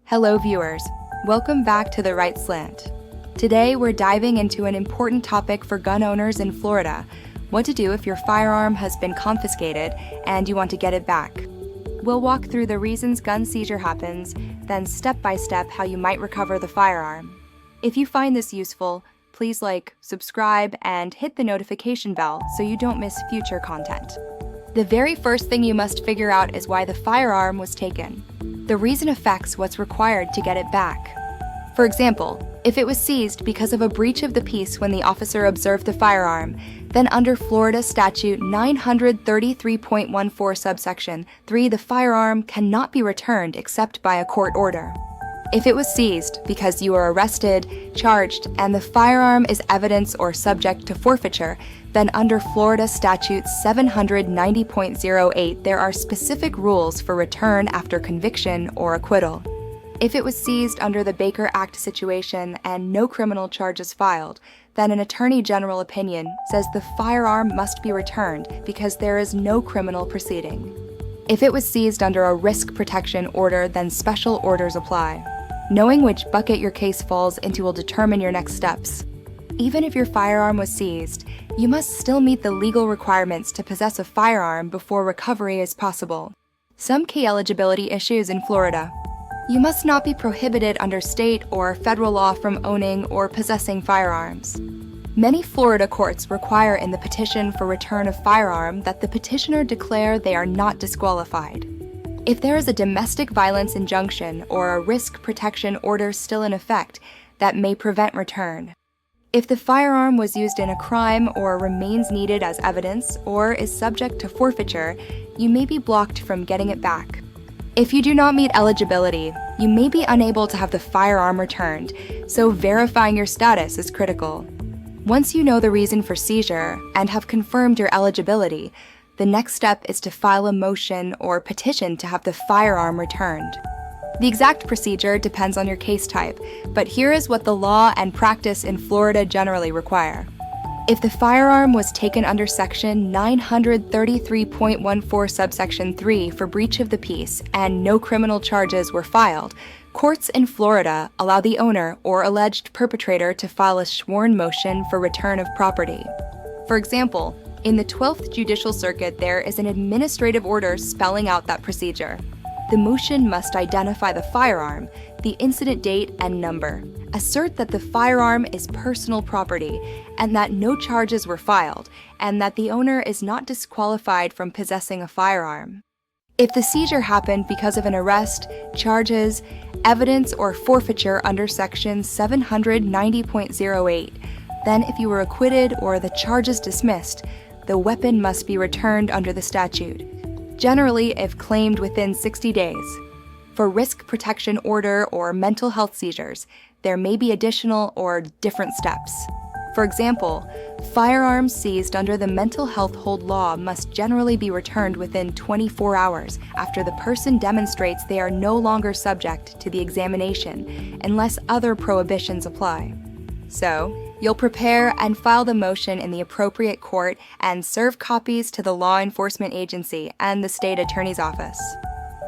Hello viewers, welcome back to The Right Slant. Today we're diving into an important topic for gun owners in Florida, what to do if your firearm has been confiscated and you want to get it back. We'll walk through the reasons gun seizure happens, then step by step how you might recover the firearm. If you find this useful, please like, subscribe, and hit the notification bell so you don't miss future content. The very first thing you must figure out is why the firearm was taken. The reason affects what's required to get it back. For example, if it was seized because of a breach of the peace when the officer observed the firearm, then under Florida Statute 933.14 subsection 3, the firearm cannot be returned except by a court order. If it was seized because you were arrested, charged, and the firearm is evidence or subject to forfeiture, then under Florida Statute 790.08, there are specific rules for return after conviction or acquittal. If it was seized under the Baker Act situation and no criminal charges filed, then an Attorney General opinion says the firearm must be returned because there is no criminal proceeding. If it was seized under a risk protection order, then special orders apply. Knowing which bucket your case falls into will determine your next steps. Even if your firearm was seized, you must still meet the legal requirements to possess a firearm before recovery is possible. Some key eligibility issues in Florida. You must not be prohibited under state or federal law from owning or possessing firearms. Many Florida courts require in the petition for return of firearm that the petitioner declare they are not disqualified. If there is a domestic violence injunction or a risk protection order still in effect, that may prevent return. If the firearm was used in a crime or remains needed as evidence or is subject to forfeiture, you may be blocked from getting it back. If you do not meet eligibility, you may be unable to have the firearm returned, so verifying your status is critical. Once you know the reason for seizure and have confirmed your eligibility, the next step is to file a motion or petition to have the firearm returned. The exact procedure depends on your case type, but here is what the law and practice in Florida generally require. If the firearm was taken under Section 933.14 subsection 3 for breach of the peace and no criminal charges were filed, courts in Florida allow the owner or alleged perpetrator to file a sworn motion for return of property. For example, in the 12th Judicial Circuit, there is an administrative order spelling out that procedure. The motion must identify the firearm, the incident date and number, assert that the firearm is personal property, and that no charges were filed, and that the owner is not disqualified from possessing a firearm. If the seizure happened because of an arrest, charges, evidence, or forfeiture under Section 790.08, then if you were acquitted or the charges dismissed, the weapon must be returned under the statute, generally if claimed within 60 days. For risk protection order or mental health seizures, there may be additional or different steps. For example, firearms seized under the mental health hold law must generally be returned within 24 hours after the person demonstrates they are no longer subject to the examination, unless other prohibitions apply. So, you'll prepare and file the motion in the appropriate court and serve copies to the law enforcement agency and the state attorney's office.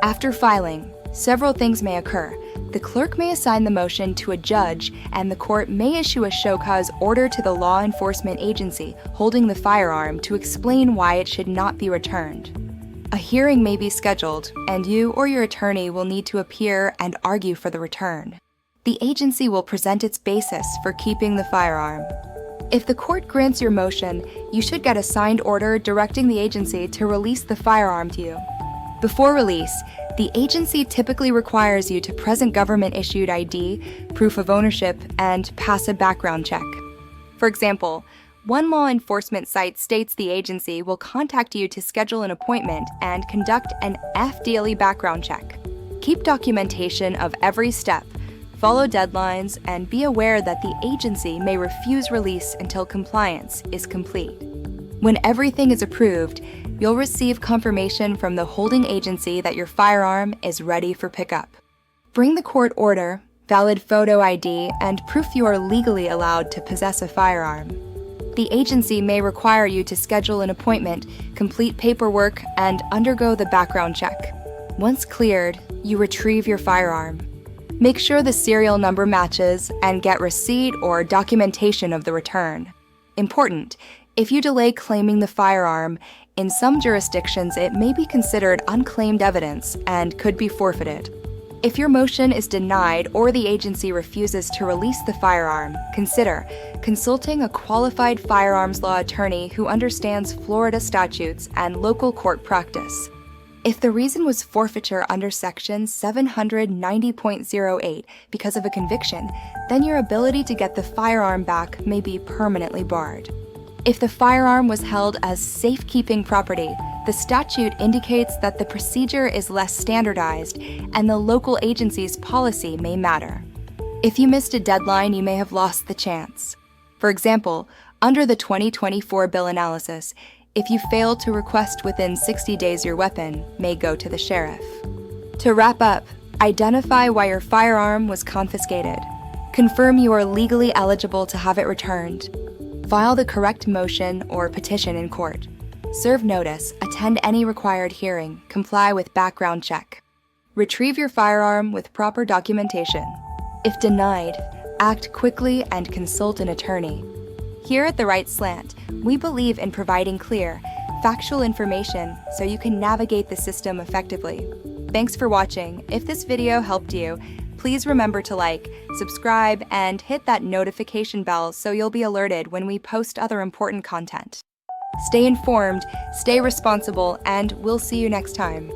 After filing, several things may occur. The clerk may assign the motion to a judge, and the court may issue a show cause order to the law enforcement agency holding the firearm to explain why it should not be returned. A hearing may be scheduled, and you or your attorney will need to appear and argue for the return. The agency will present its basis for keeping the firearm. If the court grants your motion, you should get a signed order directing the agency to release the firearm to you. Before release, the agency typically requires you to present government-issued ID, proof of ownership, and pass a background check. For example, one law enforcement site states the agency will contact you to schedule an appointment and conduct an FDLE background check. Keep documentation of every step, follow deadlines, and be aware that the agency may refuse release until compliance is complete. When everything is approved, you'll receive confirmation from the holding agency that your firearm is ready for pickup. Bring the court order, valid photo ID, and proof you are legally allowed to possess a firearm. The agency may require you to schedule an appointment, complete paperwork, and undergo the background check. Once cleared, you retrieve your firearm. Make sure the serial number matches and get receipt or documentation of the return. Important, if you delay claiming the firearm, in some jurisdictions it may be considered unclaimed evidence and could be forfeited. If your motion is denied or the agency refuses to release the firearm, consider consulting a qualified firearms law attorney who understands Florida statutes and local court practice. If the reason was forfeiture under Section 790.08 because of a conviction, then your ability to get the firearm back may be permanently barred. If the firearm was held as safekeeping property, the statute indicates that the procedure is less standardized and the local agency's policy may matter. If you missed a deadline, you may have lost the chance. For example, under the 2024 bill analysis, if you fail to request within 60 days, your weapon may go to the sheriff. To wrap up, identify why your firearm was confiscated. Confirm you are legally eligible to have it returned. File the correct motion or petition in court. Serve notice, attend any required hearing, comply with background check. Retrieve your firearm with proper documentation. If denied, act quickly and consult an attorney. Here at The Right Slant, we believe in providing clear, factual information so you can navigate the system effectively. Thanks for watching. If this video helped you, please remember to like, subscribe, and hit that notification bell so you'll be alerted when we post other important content. Stay informed, stay responsible, and we'll see you next time.